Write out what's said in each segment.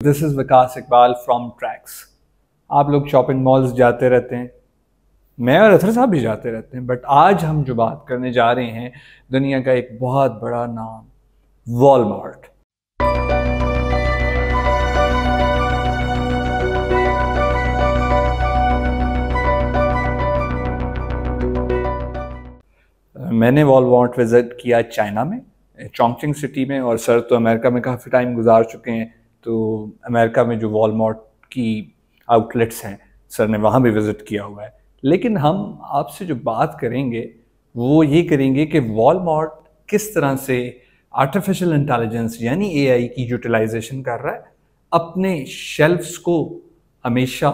This is Vikas Iqbal from tracks. आप लोग shopping malls जाते रहते हैं, मैं और अथर साहब भी जाते रहते हैं, बट आज हम जो बात करने जा रहे हैं दुनिया का एक बहुत बड़ा नाम, वॉलमार्ट। मैंने वॉलमार्ट विज़िट किया चाइना में, चोंगचिंग सिटी में, और सर तो अमेरिका में काफ़ी टाइम गुजार चुके हैं, तो अमेरिका में जो वॉलमार्ट की आउटलेट्स हैं सर ने वहाँ भी विज़िट किया हुआ है। लेकिन हम आपसे जो बात करेंगे वो ये करेंगे कि वॉलमार्ट किस तरह से आर्टिफिशियल इंटेलिजेंस यानी एआई की यूटिलाइजेशन कर रहा है अपने शेल्फ्स को हमेशा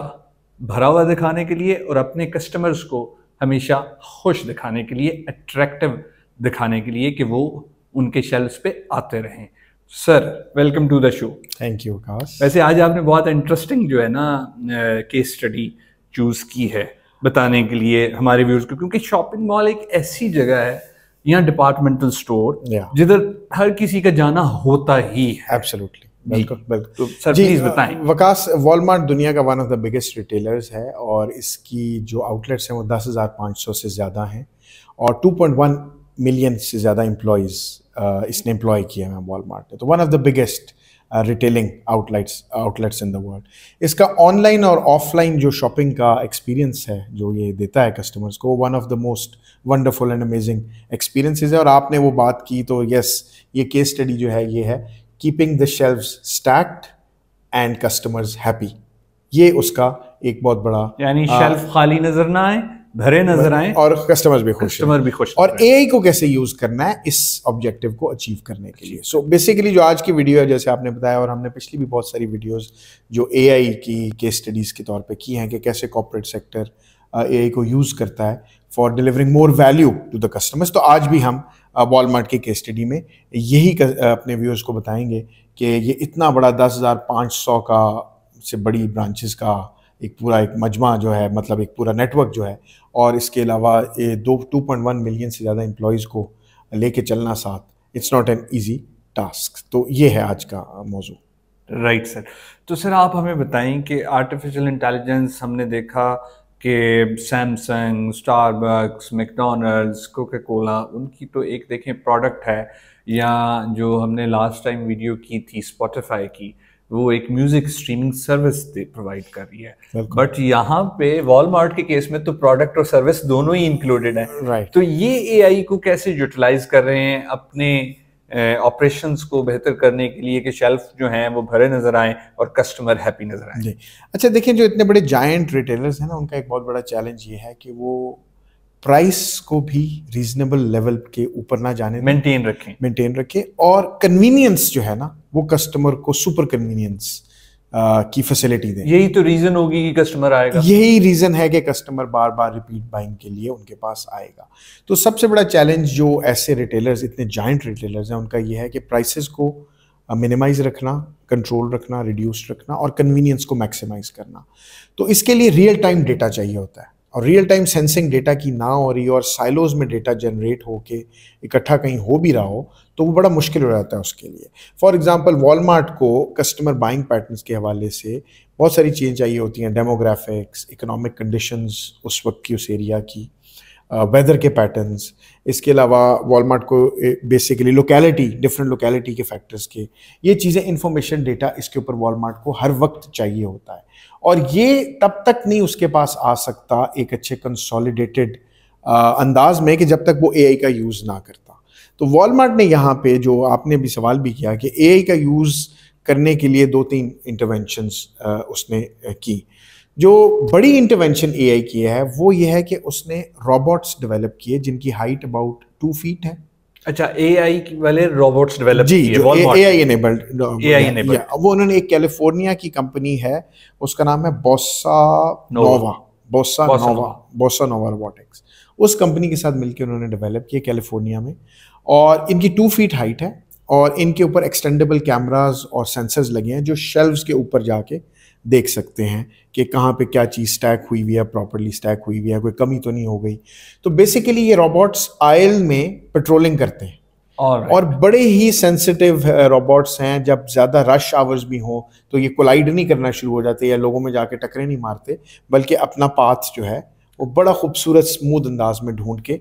भरा हुआ दिखाने के लिए और अपने कस्टमर्स को हमेशा खुश दिखाने के लिए, अट्रैक्टिव दिखाने के लिए कि वो उनके शेल्फ्स पे आते रहें। Sir welcome to the show. Thank you Vikas. वैसे आज आपने बहुत इंटरेस्टिंग जो है ना केस स्टडी चूज़ की है बताने के लिए हमारे व्यूअर्स को, क्योंकि शॉपिंग मॉल एक ऐसी जगह है, यहाँ डिपार्टमेंटल स्टोर जिधर हर किसी का जाना होता ही है। एब्सोल्युटली, बिल्कुल बिल्कुल। तो सर प्लीज बताएं। विकास, वॉलमार्ट दुनिया का one of the biggest retailers है और इसकी जो आउटलेट्स हैं वो 10,500 से ज़्यादा हैं और 2.1 मिलियन से ज़्यादा एम्प्लॉयज़ इसने एम्प्लॉय किए हैं वॉलमार्ट ने। तो one of the biggest retailing outlets in the world. इसका ऑनलाइन और ऑफलाइन जो शॉपिंग का एक्सपीरियंस है जो ये देता है कस्टमर्स को, one of the most wonderful and amazing experiences है। और आपने वो बात की तो यस, ये केस स्टडी जो है ये है keeping the shelves stacked and customers happy. ये उसका एक बहुत बड़ा, यानी शेल्फ खाली नजर ना आए, भरे नजर आए और कस्टमर भी खुश और एआई को कैसे यूज करना है इस ऑब्जेक्टिव को अचीव करने के लिए। सो बेसिकली जो आज की वीडियो है, जैसे आपने बताया और हमने पिछली भी बहुत सारी वीडियोस जो एआई की केस स्टडीज के तौर पे की हैं कि कैसे कॉर्पोरेट सेक्टर एआई को यूज करता है for delivering more value to the customers. तो आज भी हम वॉलमार्ट की केस स्टडी में यही अपने व्यूअर्स को बताएंगे कि ये इतना बड़ा 10,500 का से बड़ी ब्रांचेस का एक मजमा जो है, मतलब एक पूरा नेटवर्क जो है, और इसके अलावा ये 2.1 मिलियन से ज़्यादा एम्प्लॉयज़ को लेके चलना साथ, it's not an easy task. तो ये है आज का मौजू। Right sir. तो सर आप हमें बताएं कि आर्टिफिशियल इंटेलिजेंस हमने देखा कि Samsung, Starbucks, McDonald's, Coca Cola, उनकी तो एक देखें प्रोडक्ट है, या जो हमने लास्ट टाइम वीडियो की थी स्पॉटिफाई की, वो एक म्यूजिक स्ट्रीमिंग सर्विस प्रोवाइड कर रही है। बट यहाँ पे वॉलमार्ट के केस में तो प्रोडक्ट और सर्विस दोनों ही इंक्लूडेड है। तो ये एआई को कैसे यूटिलाइज कर रहे हैं अपने ऑपरेशंस को बेहतर करने के लिए कि शेल्फ जो हैं वो भरे नजर आएं और कस्टमर हैप्पी नजर आए। जी अच्छा, देखिए जो इतने बड़े जायंट रिटेलर्स हैं ना, उनका एक बहुत बड़ा चैलेंज ये है कि वो प्राइस को भी रीजनेबल लेवल के ऊपर ना जाने, मेंटेन रखें और कन्वीनियंस जो है ना वो कस्टमर को सुपर कन्वीनियंस की फैसिलिटी दें। यही तो रीजन होगी कि कस्टमर आएगा, यही रीजन है कि कस्टमर बार बार रिपीट बाइंग के लिए उनके पास आएगा। तो सबसे बड़ा चैलेंज जो ऐसे रिटेलर्स, इतने जायंट रिटेलर्स हैं, उनका ये है कि प्राइसेस को मिनिमाइज रखना, कंट्रोल रखना, रिड्यूस रखना और कन्वीनियंस को मैक्सिमाइज करना। तो इसके लिए रियल टाइम डेटा चाहिए होता है और रियल टाइम सेंसिंग डेटा की ना हो रही और साइलोज में डेटा जनरेट होके इकट्ठा कहीं हो भी रहा हो तो वो बड़ा मुश्किल हो जाता है उसके लिए। फॉर एग्जांपल वॉलमार्ट को कस्टमर बाइंग पैटर्न्स के हवाले से बहुत सारी चीज़ें चाहिए होती हैं, डेमोग्राफिक्स, इकोनॉमिक कंडीशंस उस वक्त की, उस एरिया की, वेदर के पैटर्न्स। इसके अलावा वॉलमार्ट को बेसिकली लोकेलिटी, डिफरेंट लोकेलिटी के फैक्टर्स के, ये चीज़ें, इंफॉर्मेशन, डेटा इसके ऊपर वॉलमार्ट को हर वक्त चाहिए होता है और ये तब तक नहीं उसके पास आ सकता एक अच्छे कंसोलिडेटेड अंदाज में कि जब तक वो एआई का यूज़ ना करता। तो वॉलमार्ट ने यहाँ पे, जो आपने भी सवाल भी किया, कि एआई का यूज़ करने के लिए 2-3 इंटरवेंशंस उसने की। जो बड़ी इंटरवेंशन एआई की है वो ये है कि उसने रोबोट्स डेवलप किए जिनकी हाइट अबाउट 2 फीट है। अच्छा, एआई वाले रोबोट्स डेवलप किए, एआई एनेबल्ड, वो उन्होंने एक कैलिफोर्निया की कंपनी है, उसका नाम है बोसा नोवा रोबोटिक्स। उस कंपनी के साथ मिलकर उन्होंने डेवलप किया कैलिफोर्निया में, और इनकी 2 फीट हाइट है और इनके ऊपर एक्सटेंडेबल कैमरास और सेंसर्स लगे हैं जो शेल्व्स के ऊपर जाके देख सकते हैं कि कहाँ पे क्या चीज़ स्टैक हुई हुई है, प्रॉपर्ली स्टैक हुई हुई है, कोई कमी तो नहीं हो गई। तो बेसिकली ये रोबोट्स आयल में पेट्रोलिंग करते हैं और बड़े ही सेंसिटिव रोबोट्स हैं। जब ज़्यादा रश आवर्स भी हों तो ये कोलाइड नहीं करना शुरू हो जाते या लोगों में जाके टकरे नहीं मारते, बल्कि अपना पाथ जो है वो बड़ा खूबसूरत स्मूथ अंदाज में ढूंढ के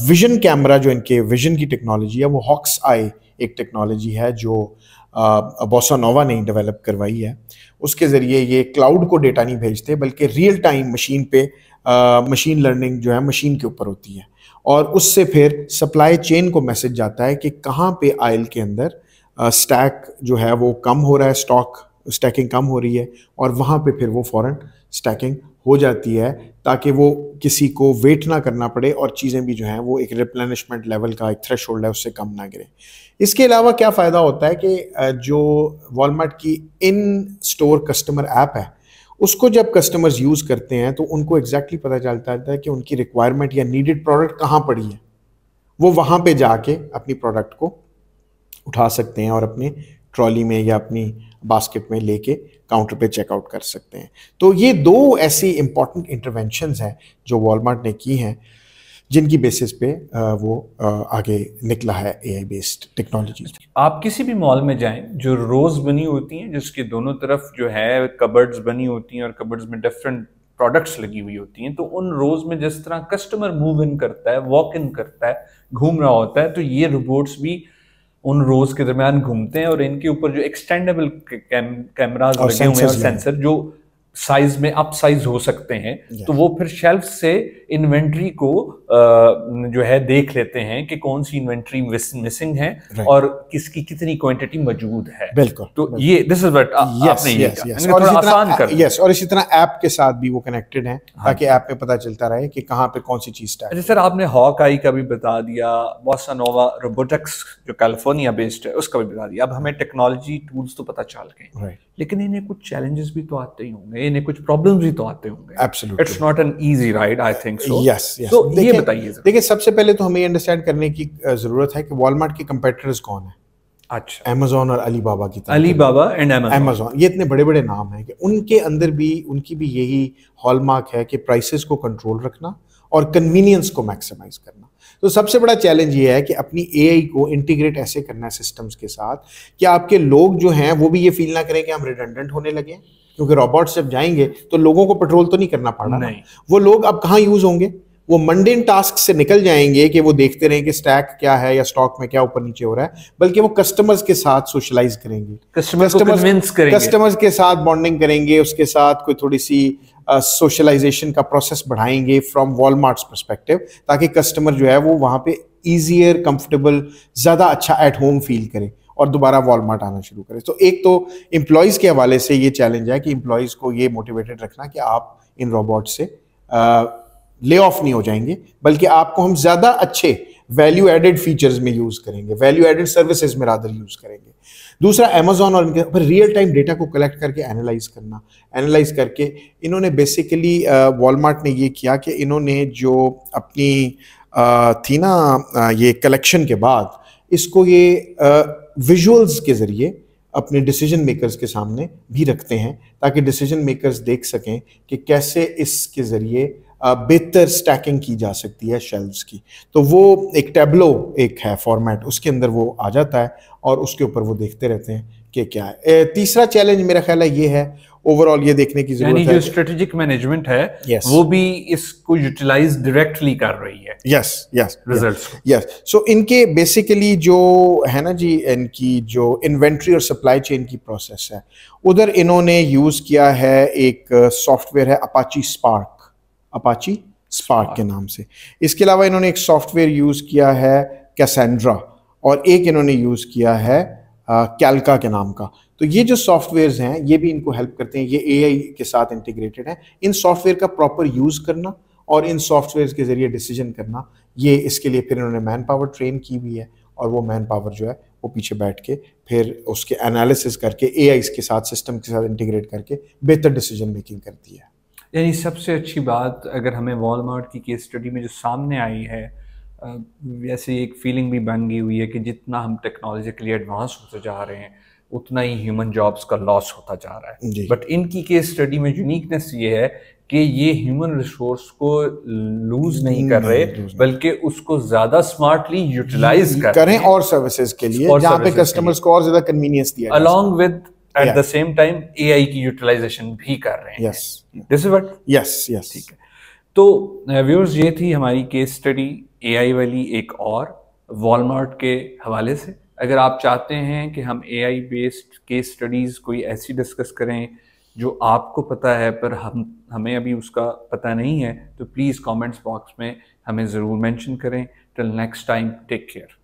विजन कैमरा, जो इनके विजन की टेक्नोलॉजी है, वो हॉक्स आई एक टेक्नोलॉजी है जो बोसा नोवा ने डेवलप करवाई है। उसके ज़रिए ये क्लाउड को डेटा नहीं भेजते, बल्कि रियल टाइम मशीन पे मशीन लर्निंग जो है मशीन के ऊपर होती है, और उससे फिर सप्लाई चेन को मैसेज जाता है कि कहाँ पे आयल के अंदर स्टैक जो है वो कम हो रहा है, स्टैकिंग कम हो रही है, और वहाँ पे फिर वो फ़ौरन स्टैकिंग हो जाती है, ताकि वो किसी को वेट ना करना पड़े और चीज़ें भी जो हैं वो एक रिप्लेनिशमेंट लेवल का एक थ्रेशोल्ड है उससे कम ना गिरे। इसके अलावा क्या फ़ायदा होता है कि जो वॉलमार्ट की इन स्टोर कस्टमर ऐप है, उसको जब कस्टमर्स यूज़ करते हैं तो उनको एग्जैक्टली पता चलता है कि उनकी रिक्वायरमेंट या नीडेड प्रोडक्ट कहाँ पड़ी है। वो वहाँ पे जाके अपनी प्रोडक्ट को उठा सकते हैं और अपनी ट्रॉली में या अपनी बास्केट में लेके काउंटर पे चेकआउट कर सकते हैं। तो ये दो ऐसी इंपॉर्टेंट इंटरवेंशंस हैं जो वॉलमार्ट ने की हैं, जिनकी बेसिस पे वो आगे निकला है एआई बेस्ड टेक्नोलॉजीज। आप किसी भी मॉल में जाएं जो रोज बनी होती हैं, जिसके दोनों तरफ जो है कबर्ड्स बनी होती हैं और कबर्ड्स में डिफरेंट प्रोडक्ट्स लगी हुई होती हैं, तो उन रोज में जिस तरह कस्टमर मूव इन करता है, वॉक इन करता है, घूम रहा होता है, तो ये रोबोट्स भी उन रोज के दरमियान घूमते हैं और इनके ऊपर जो एक्सटेंडेबल कैमराज लगे हुए हैं और सेंसर जो साइज में अप साइज हो सकते हैं, तो वो फिर शेल्फ से इन्वेंट्री को जो है देख लेते हैं कि कौन सी इन्वेंट्री मिसिंग है और किसकी कितनी क्वांटिटी मौजूद है। बिल्कुल, तो ये दिस इज व्हाट आपने ये कहा, और आसान कर यस, और इसी तरह ऐप के साथ भी वो कनेक्टेड हैं, ताकि ऐप में पता चलता रहे कि कहाँ पे कौन सी चीज स्टैक। अच्छा सर, आपने हॉक आई का भी बता दिया, बोसा नोवा रोबोटिक्स जो कैलिफोर्निया बेस्ड है उसका भी बता दिया। अब हमें टेक्नोलॉजी टूल्स तो पता चल गए, लेकिन इन्हें कुछ चैलेंजेस भी तो आते ही होंगे, इन्हें कुछ प्रॉब्लम्स भी तो आते होंगे। Absolutely, it's not an easy ride, I think so. Yes, तो ये बताइए। देखिए, सबसे पहले तो हमें ये अंडरस्टैंड करने की जरूरत है कि वॉलमार्ट के कंपेटिटर्स कौन है। अच्छा, अमेज़न और अलीबाबा की तरह। अलीबाबा एंड अमेज़न, ये इतने बड़े बड़े नाम हैं कि उनके अंदर भी उनकी भी यही हॉलमार्क है कि प्राइसेस को कंट्रोल रखना और कन्वीनियंस को मैक्सिमाइज करना। तो सबसे बड़ा चैलेंज ये है कि अपनी एआई को इंटीग्रेट ऐसे करना है सिस्टम्स के साथ कि आपके लोग जो हैं वो भी ये फील ना करें कि हम रिडंडेंट होने लगे, क्योंकि रोबोट्स जब जाएंगे तो लोगों को पेट्रोल तो नहीं करना पड़ा ना। वो लोग अब कहाँ यूज होंगे? वो मंडेन टास्क से निकल जाएंगे कि वो देखते रहें कि स्टैक क्या है या स्टॉक में क्या ऊपर नीचे हो रहा है, बल्कि वो कस्टमर्स के साथ सोशलाइज करेंगे, कस्टमर्स के साथ बॉन्डिंग करेंगे, उसके साथ कोई थोड़ी सी सोशलाइजेशन का प्रोसेस बढ़ाएंगे फ्रॉम वॉलमार्ट्स पर्सपेक्टिव, ताकि कस्टमर जो है वो वहाँ पे ईजियर, कंफर्टेबल, ज़्यादा अच्छा एट होम फील करे और दोबारा वॉलमार्ट आना शुरू करे। तो एक तो एम्प्लॉयज़ के हवाले से ये चैलेंज है कि एम्प्लॉयज़ को ये मोटिवेटेड रखना कि आप इन रोबोट से ले ऑफ नहीं हो जाएंगे, बल्कि आपको हम ज़्यादा अच्छे वैल्यू एडेड फीचर्स में यूज़ करेंगे, वैल्यू एडेड सर्विसेज में रादर यूज़ करेंगे। दूसरा, अमेज़न और इनके फिर रियल टाइम डेटा को कलेक्ट करके एनालाइज करके इन्होंने बेसिकली वॉलमार्ट ने ये किया कि इन्होंने जो अपनी थी ना ये कलेक्शन के बाद इसको ये विजुअल्स के ज़रिए अपने डिसीजन मेकर्स के सामने भी रखते हैं, ताकि डिसीजन मेकर्स देख सकें कि कैसे इसके ज़रिए बेहतर स्टैकिंग की जा सकती है शेल्व्स की। तो वो एक टैब्लो एक है फॉर्मेट, उसके अंदर वो आ जाता है और उसके ऊपर वो देखते रहते हैं कि क्या है। तीसरा चैलेंज मेरा ख्याल है ये है, ओवरऑल ये देखने की जरूरत है, जो स्ट्रेटेजिक मैनेजमेंट है वो भी इसको यूटिलाइज डायरेक्टली कर रही है। Yes results. यस, सो इनके बेसिकली जो है ना जी, इनकी जो इन्वेंट्री और सप्लाई चेन की प्रोसेस है, उधर इन्होंने यूज किया है एक सॉफ्टवेयर है अपाची स्पार्क के नाम से। इसके अलावा इन्होंने एक सॉफ्टवेयर यूज किया है कैसेंड्रा, और एक इन्होंने यूज किया है कैल्का के नाम का। तो ये जो सॉफ्टवेयर्स हैं ये भी इनको हेल्प करते हैं, ये एआई के साथ इंटीग्रेटेड हैं। इन सॉफ्टवेयर का प्रॉपर यूज करना और इन सॉफ्टवेयर के जरिए डिसीजन करना, ये इसके लिए फिर इन्होंने मैन पावर ट्रेन की भी है, और वो मैन पावर जो है वो पीछे बैठ के फिर उसके एनालिसिस करके एआई के साथ, सिस्टम के साथ इंटीग्रेट करके बेहतर डिसीजन मेकिंग करती है। यानी सबसे अच्छी बात अगर हमें वॉलमार्ट की केस स्टडी में जो सामने आई है, वैसे एक फीलिंग भी बन गई हुई है कि जितना हम टेक्नोलॉजिकली एडवांस होते जा रहे हैं उतना ही ह्यूमन जॉब्स का लॉस होता जा रहा जी। है। बट इनकी केस स्टडी में यूनिकनेस ये है कि ये ह्यूमन रिसोर्स को लूज नहीं कर रहे, बल्कि उसको ज्यादा स्मार्टली यूटिलाइज करें और सर्विसेज के लिए, जहां पे कस्टमर्स को और ज्यादा कन्वीनियंस दिया जाए, along with at the same time AI की यूटिलाइजेशन भी कर रहे हैं। Yes, this is what, yes yes, ठीक है। तो व्यूअर्स, ये थी हमारी केस स्टडी एआई वाली एक और वॉलमार्ट के हवाले से। अगर आप चाहते हैं कि हम एआई बेस्ड केस स्टडीज़ कोई ऐसी डिस्कस करें जो आपको पता है पर हमें अभी उसका पता नहीं है, तो प्लीज़ कमेंट्स बॉक्स में हमें ज़रूर मेंशन करें। Till next time, take care.